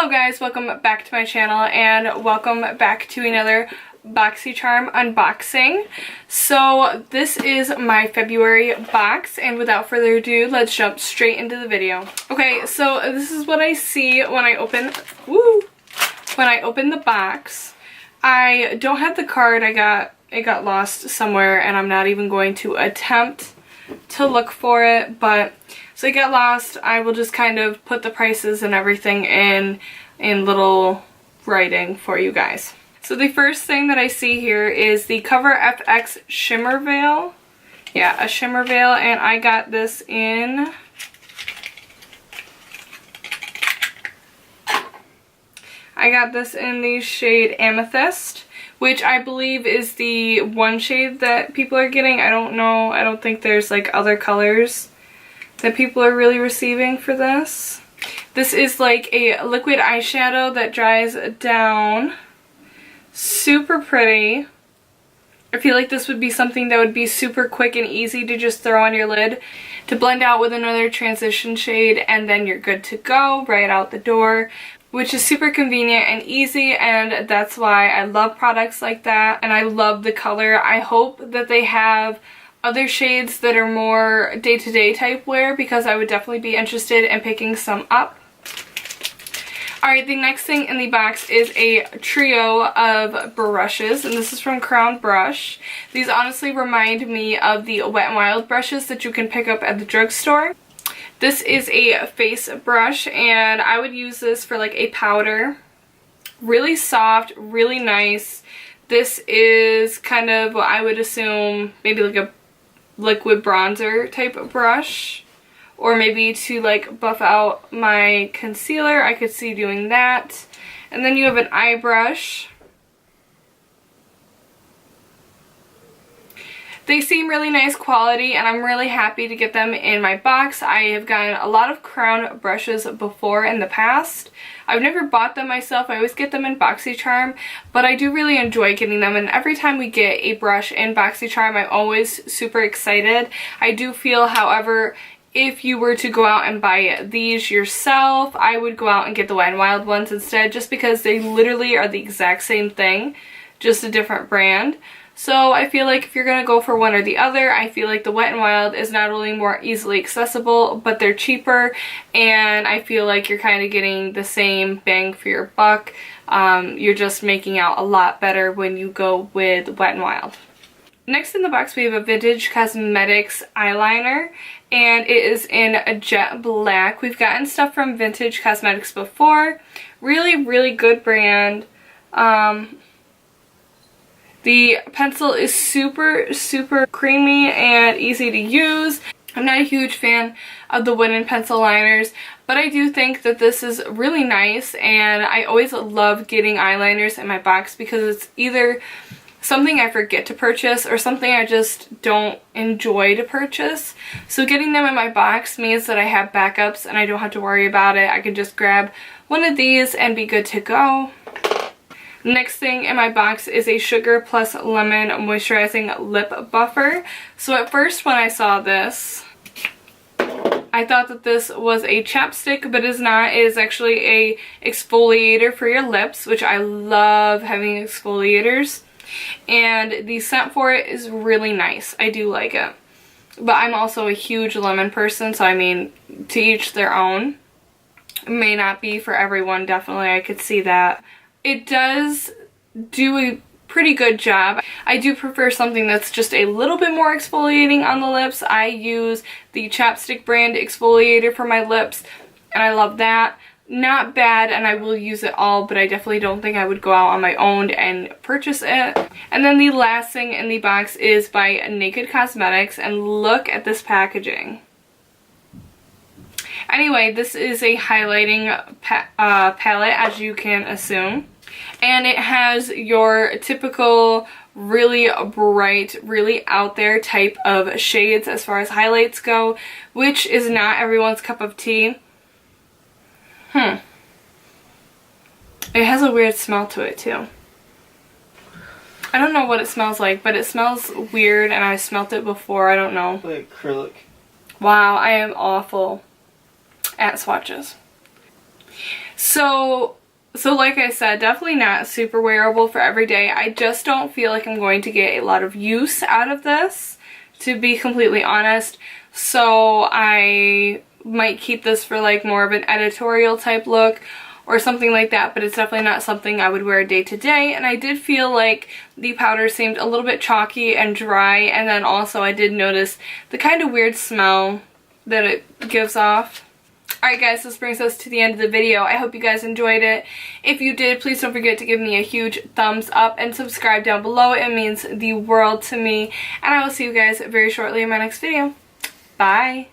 Hello guys, welcome back to my channel and welcome back to another Boxycharm unboxing. So this is my February box, and without further ado, let's jump straight into the video. Okay, so this is what I see when I open the box. I don't have the card. It got lost somewhere and I'm not even going to attempt to look for it, but so it got lost. I will just kind of put the prices and everything in little writing for you guys. So the first thing that I see here is the Cover FX Shimmer Veil. Yeah, a shimmer veil, and I got this in the shade Amethyst, which I believe is the one shade that people are getting. I don't know. I don't think there's like other colors that people are really receiving for this. This is like a liquid eyeshadow that dries down. Super pretty. I feel like this would be something that would be super quick and easy to just throw on your lid to blend out with another transition shade, and then you're good to go right out the door, which is super convenient and easy, and that's why I love products like that, and I love the color. I hope that they have other shades that are more day-to-day type wear, because I would definitely be interested in picking some up. Alright, the next thing in the box is a trio of brushes, and this is from Crown Brush. These honestly remind me of the Wet n Wild brushes that you can pick up at the drugstore. This is a face brush, and I would use this for like a powder. Really soft, really nice. This is kind of what I would assume maybe like a liquid bronzer type of brush, or maybe to like buff out my concealer. I could see doing that. And then you have an eye brush. They seem really nice quality, and I'm really happy to get them in my box. I have gotten a lot of Crown brushes before in the past. I've never bought them myself. I always get them in Boxycharm, but I do really enjoy getting them, and every time we get a brush in Boxycharm, I'm always super excited. I do feel, however, if you were to go out and buy these yourself, I would go out and get the Wet n Wild ones instead, just because they literally are the exact same thing, just a different brand. So I feel like if you're going to go for one or the other, I feel like the Wet n Wild is not only more easily accessible, but they're cheaper, and I feel like you're kind of getting the same bang for your buck. You're just making out a lot better when you go with Wet n Wild. Next in the box we have a Vintage Cosmetics eyeliner, and it is in a jet black. We've gotten stuff from Vintage Cosmetics before. Really, really good brand. The pencil is super, super creamy and easy to use. I'm not a huge fan of the wooden pencil liners, but I do think that this is really nice, and I always love getting eyeliners in my box because it's either something I forget to purchase or something I just don't enjoy to purchase. So getting them in my box means that I have backups and I don't have to worry about it. I can just grab one of these and be good to go. Next thing in my box is a Sugar Plus Lemon Moisturizing Lip Buffer. So at first when I saw this, I thought that this was a chapstick, but it is not. It is actually a exfoliator for your lips, which I love having exfoliators. And the scent for it is really nice. I do like it. But I'm also a huge lemon person, so I mean, to each their own. It may not be for everyone, definitely. I could see that. It does do a pretty good job. I do prefer something that's just a little bit more exfoliating on the lips. I use the Chapstick brand exfoliator for my lips, and I love that. Not bad, and I will use it all, but I definitely don't think I would go out on my own and purchase it. And then the last thing in the box is by Naked Cosmetics, and look at this packaging. Anyway, this is a highlighting palette, as you can assume. And it has your typical really bright, really out there type of shades as far as highlights go, which is not everyone's cup of tea. It has a weird smell to it too. I don't know what it smells like, but it smells weird, and I smelt it before. I don't know. Like acrylic. Wow, I am awful at swatches. So like I said, definitely not super wearable for every day. I just don't feel like I'm going to get a lot of use out of this, to be completely honest. So I might keep this for like more of an editorial type look or something like that, but it's definitely not something I would wear day to day. And I did feel like the powder seemed a little bit chalky and dry, and then also I did notice the kind of weird smell that it gives off. Alright guys, this brings us to the end of the video. I hope you guys enjoyed it. If you did, please don't forget to give me a huge thumbs up and subscribe down below. It means the world to me. And I will see you guys very shortly in my next video. Bye!